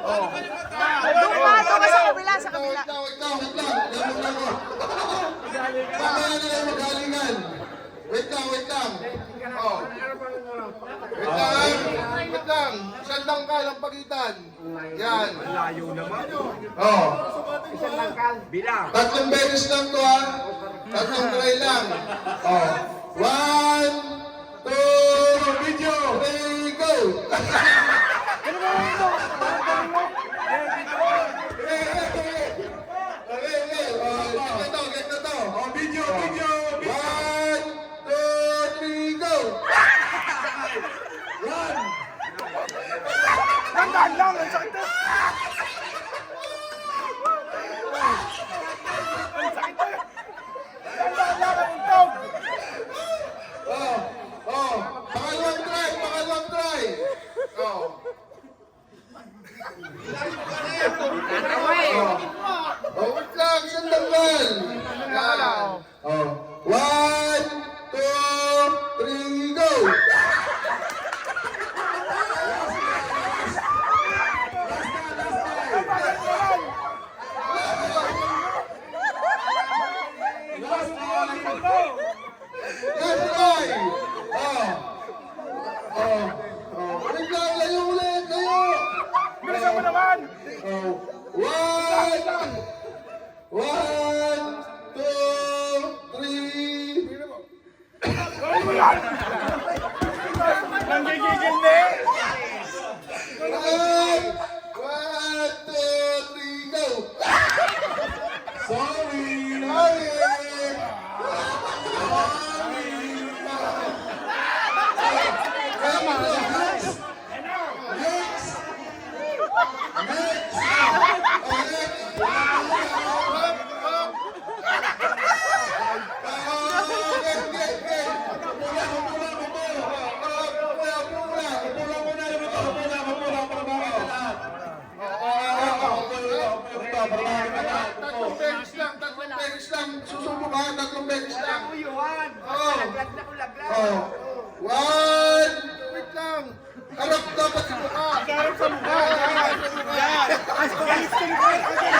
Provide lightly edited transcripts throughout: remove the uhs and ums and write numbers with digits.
Doon ka sa kabila, sa kabila. Wait lang. Mamaya na lang magalingan. Wait lang. Oh. Wait lang. Isang langkal ang pagitan. Yan. Layo naman. Oh. Isang langkal. Bilang. 3 beses lang to ha. 3 try lang. Oh. 1, 2, video. 3, go. Get na to. Oh, video. 1, 2, 3, go. Run. Tandaan lang. Ang sakit na. Tandaan lang. Ang tog. Oh. Pangalawang try. Oh. Oh, wait lang. Isang langgal. Yan. Oh. 1, 2, 3, go. Last try. Wait lang. Layo ulit. Bilisan mo naman. Oh. 1, 2, 3. Gawin mo yan. Nanggigigil na eh. 1, 2, 3, go. Sorry. Tatlong beses lang. Susubo ka. 3 beses lang. Yuhan. Oh. Laglag na kung laglag. Oh. 1. Wait lang. Harap dapat sa mukha. Harap sa mukha. Yan. Ice twice. 1. Okay.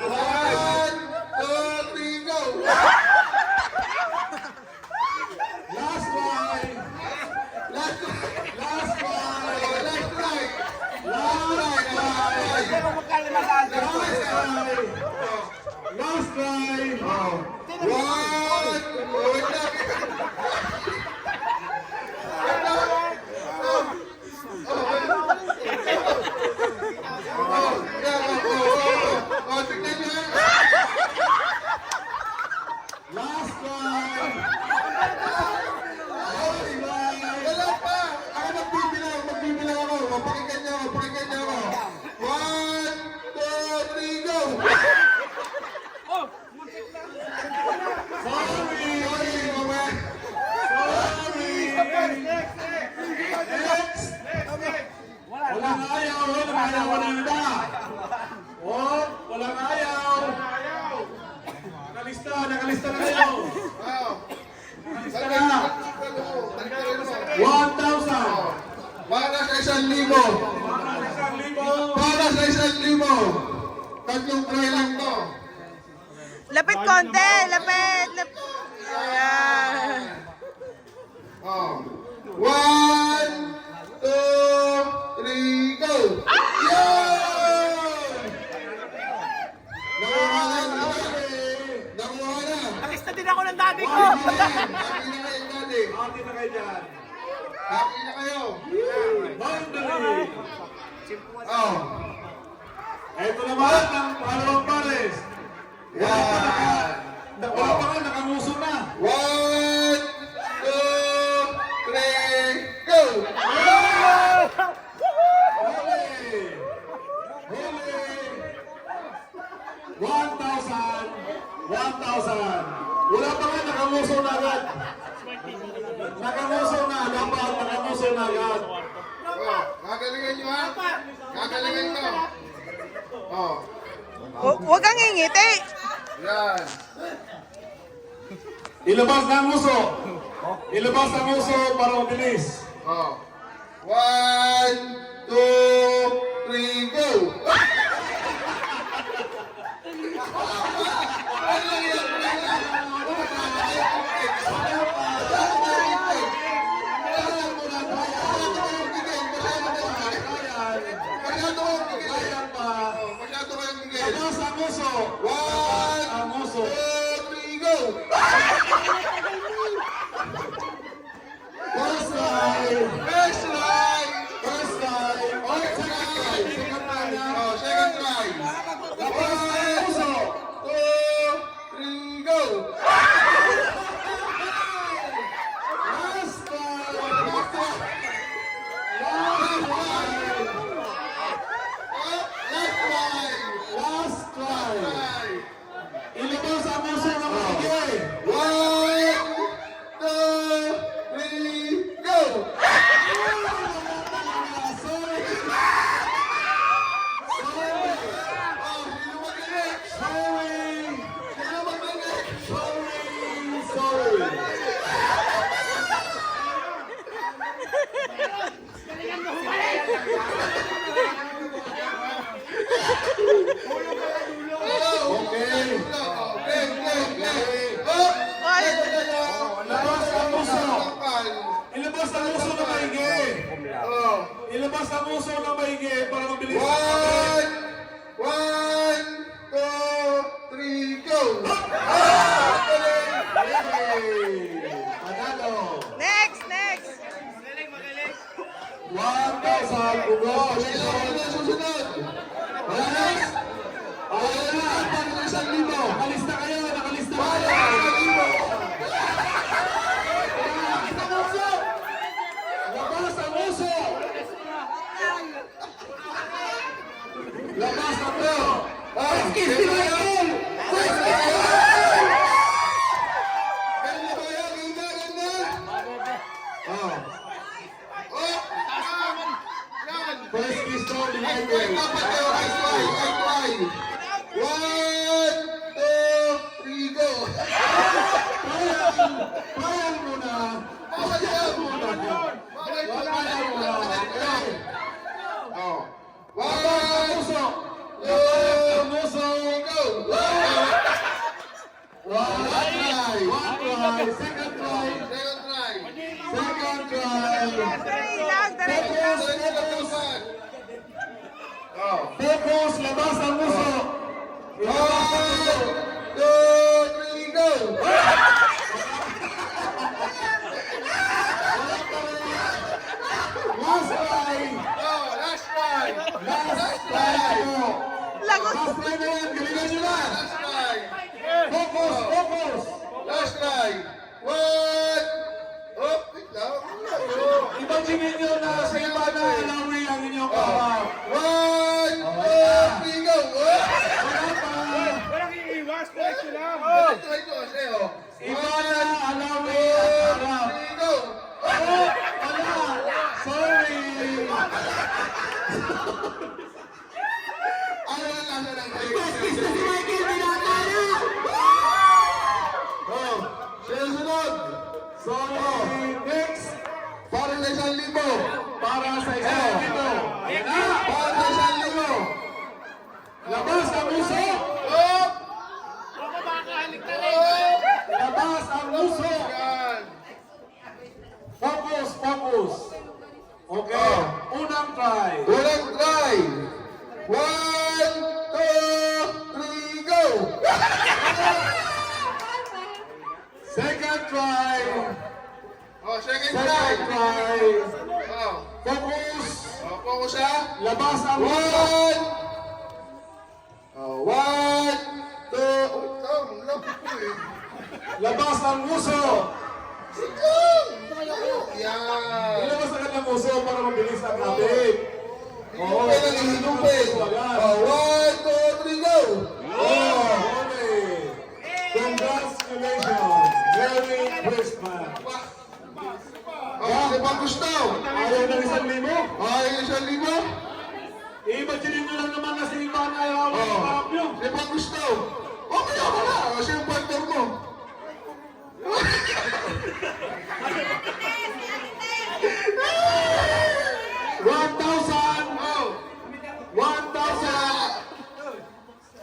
1, 2, 3, go. Last try. Pakinggan niyo ako. 1, 2, 3, go. Sorry, mamaya. Next. Walang ayaw. Oh, walang ayaw. Nakalista na kayo. Nakalista na. 1,000. Para sa 1,000. Para sa 1,000. Tatlong try lang to. Lapit konti, lapit. Ayan. Oh. 1, 2, 3, go! Yay! Nakuha na! Nakista din ako ng daddy ko. Happy na kayo, daddy. Happy na kayo dyan. Happy na kayo. Boundary. Oh. Ito naman ang pangalawang pares. Yan. Wala pa ka, nakamuso na. 1, 2, 3, go! go! Huli! Huli! 1,000! 1,000! Wala pa nga, nakamuso na agad. Nakamuso na, dapat nakamuso na agad. Oh, gagalingan nyo ha? Gagalingan nyo. Oh, Huwag kang ngingiti. yan. Ilabas na ang muso. Ilabas ang muso para mabilis. Oh. 1, 2, 3, go! Masyado kayong bigay. Ilabas ang muso. 1, Ang muso. 2, 3, go! First try. First try! First try. Oh, second try. Second try na. Oh, second try. Labas ang muso. 2, 3, go! Last try. Last try. Last try. Try. Ilabas ang muso ng maigi. 1, 2, 3, go! Sorry. Oh, sino magaling? Sorry. Sino magaling? Sorry. Oh, Okay. Oh! Ay, Labas ang muso. Kapal. Ilabas ang muso ng maigi. Oh. Ilabas ang muso ng maigi para mabilis. 1, 2, 3, go! Ah! Magaling! Panalo. next, next. 1,000. Ugos. Sino ang susunod? Yes. Ayan na. Para sa 1,000. Nakalista kayo. Nakalista kayo. Labas ang muso. Labas ang muso. Ah, Kiss ni Michael. Ganda ba yan? Ganda! Oh. Oh! Yan! First kiss daw ni Ay, Michael. dapat kayo. Ay, try! Ay, try! 1, 2, 3, go! Trial muna. Bawal yan! Bawal Trial muna. Okay. Oh. Labas ang 1, muso. 2, Ang muso. go! One try. One try. Second try. Second try. Second try. Dali lang, dali lang. Second naman. Oh. Focus. Labas ang muso. 1, 2, 3, go! Last try. Oh, last try. Last try. Lagot. Last try na yan. Galingan nyo na. Last try. Focus. Focus. Last try. 1. Oh, wait lang. Oh. Imagine nyo na sa iba na alawi ang inyong kawak. 1, 2, 3, go! Oh. Wala pa. Walang iiwas, diretso lang. Try ko kasi, oh. Iba na alawi ang harap. 3, go! Oh, wala. Sorry. Ano na lang na lang? Oh, susunod. Sorry. Next. Para sa 1,000. Para sa isang dito. Ayan na. Para sa 1,000. Labas ang muso. Oh! Labas ang muso. Yan. Focus, focus. Okay. Unang try. Unang try. 1, 2, 3, go! Second try. Oh, second Second try. try. Oh, Focus. focus ha. Labas ang muso. 1. Oh, 1, 2. Oh, lapit ko eh. Labas ang muso. Yan. Ilabas agad ng uso para mabilis ang kapit. Oo, Hinupin ang hinupin. Oh, 1, 2, 3, go! Oh! Okay. Congratulations. Merry Christmas. Oh, si Pang gusto! Ayaw ng 1,000? Ay, 1,000? I-imagine nyo lang naman na si Ivan ayaw ang Oh, harap nyo. si Pang gusto! Okay, okay na! O, siya yung partner mo.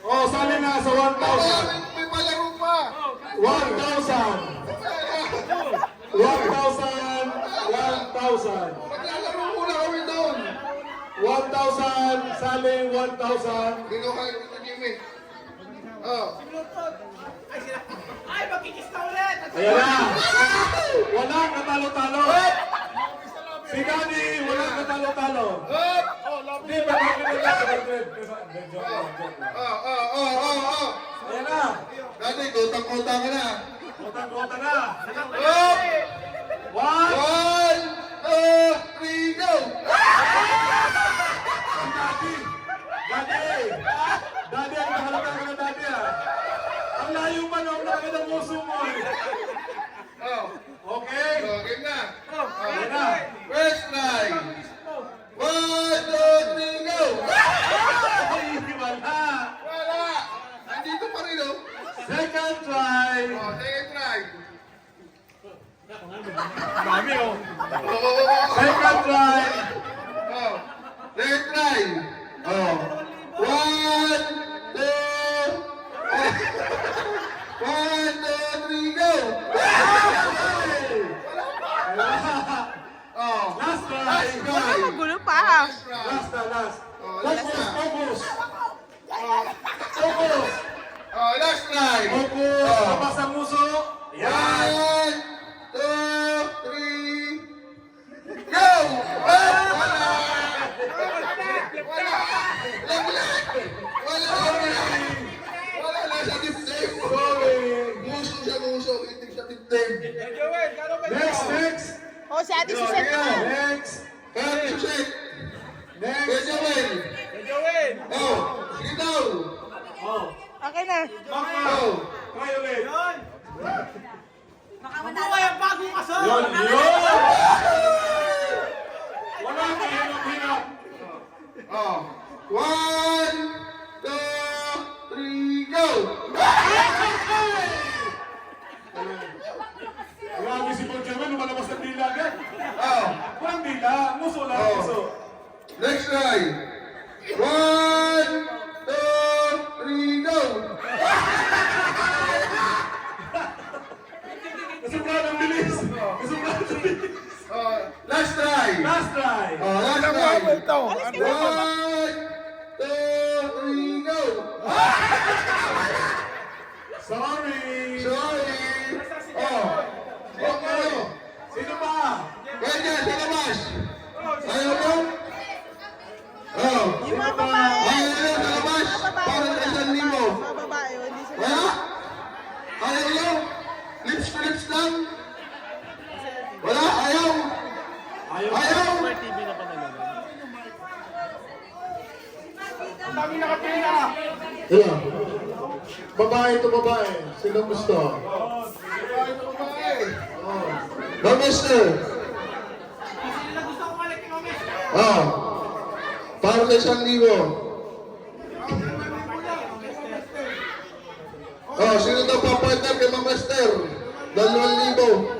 Oh, sali na sa 1,000. May palaro pa! 1,000. 1,000. 1,000. Maglalaro muna kami doon! 1,000. Sali 1,000. Kinuha yung Jimmy. Oh. Ayan na. Walang katalo-talo. Si Daddy, walang katalo-talo. Hindi, bakit nila sa Madrid? Joke lang. Oh. Ayan na. Dati, utang-utang ka na. Kota-kota na. Oh! 1. 1, 2, 3, go! Daddy, ang nakalata ka na Daddy ah. Ang layo pa na, ang laki ng puso mo eh. Oh. Okay? So, game na. Ayan na. First try. 1, 2, 3, go! Ay, wala. Wala! Andito pa rin, oh. Second try. Oh, second try. Dami oh. Oh. Second try. Oh. Third try. Oh. 1, 2, 1, 2, 3, go! Oh. Last try. Last try. Magulo pa. Last try. Last na, last. Oh, last Focus, na. focus. Focus. Oh, last try. Focus. Oh. Labas ang muso. Yan. 1, 2, 3, go! Ah! Wala! Wala! Nasa dibdib! Sorry. Muso siya, muso. Itig sa dibdib. Next. O, si Ate Suset naman. Next. Cut, Suset. Next. Benjamin. Oh, sige daw. Oh. Okay na. Maka. Oh. Try ulit. Yun. Yun. Wala ka hirap-hirap. Oh. 1, 2, 3, go! Grabe si Benjamin, lumalabas ng dila agad. Oh. Walang dila, muso lang, Oh. muso. Next try. 1, 2, 3, go! Nasubrang bilis. Nasubrang bilis. Oh, last try. Last try. Oh, last try. 1, 2, 3, go! Sorry. Sorry. Oh. Okay. Sino pa? Pwede dyan, sa labas. Ayaw mo? Oh. Yung mga babae. Ayaw mo sa labas. Mga babae. Para Wala. sa 1,000. Mga babae. Hindi sila. Wala? Ayaw mo? Lips to lips lang? Wala? Ayaw? Ayaw? Ang dami nakapila. Ilan? Babae to babae. Sino gusto? Babae to babae. Oh. No, mister. Oh. Para sa 1,000. Oh, sino daw papartner kay Ma'am Esther? 2,000.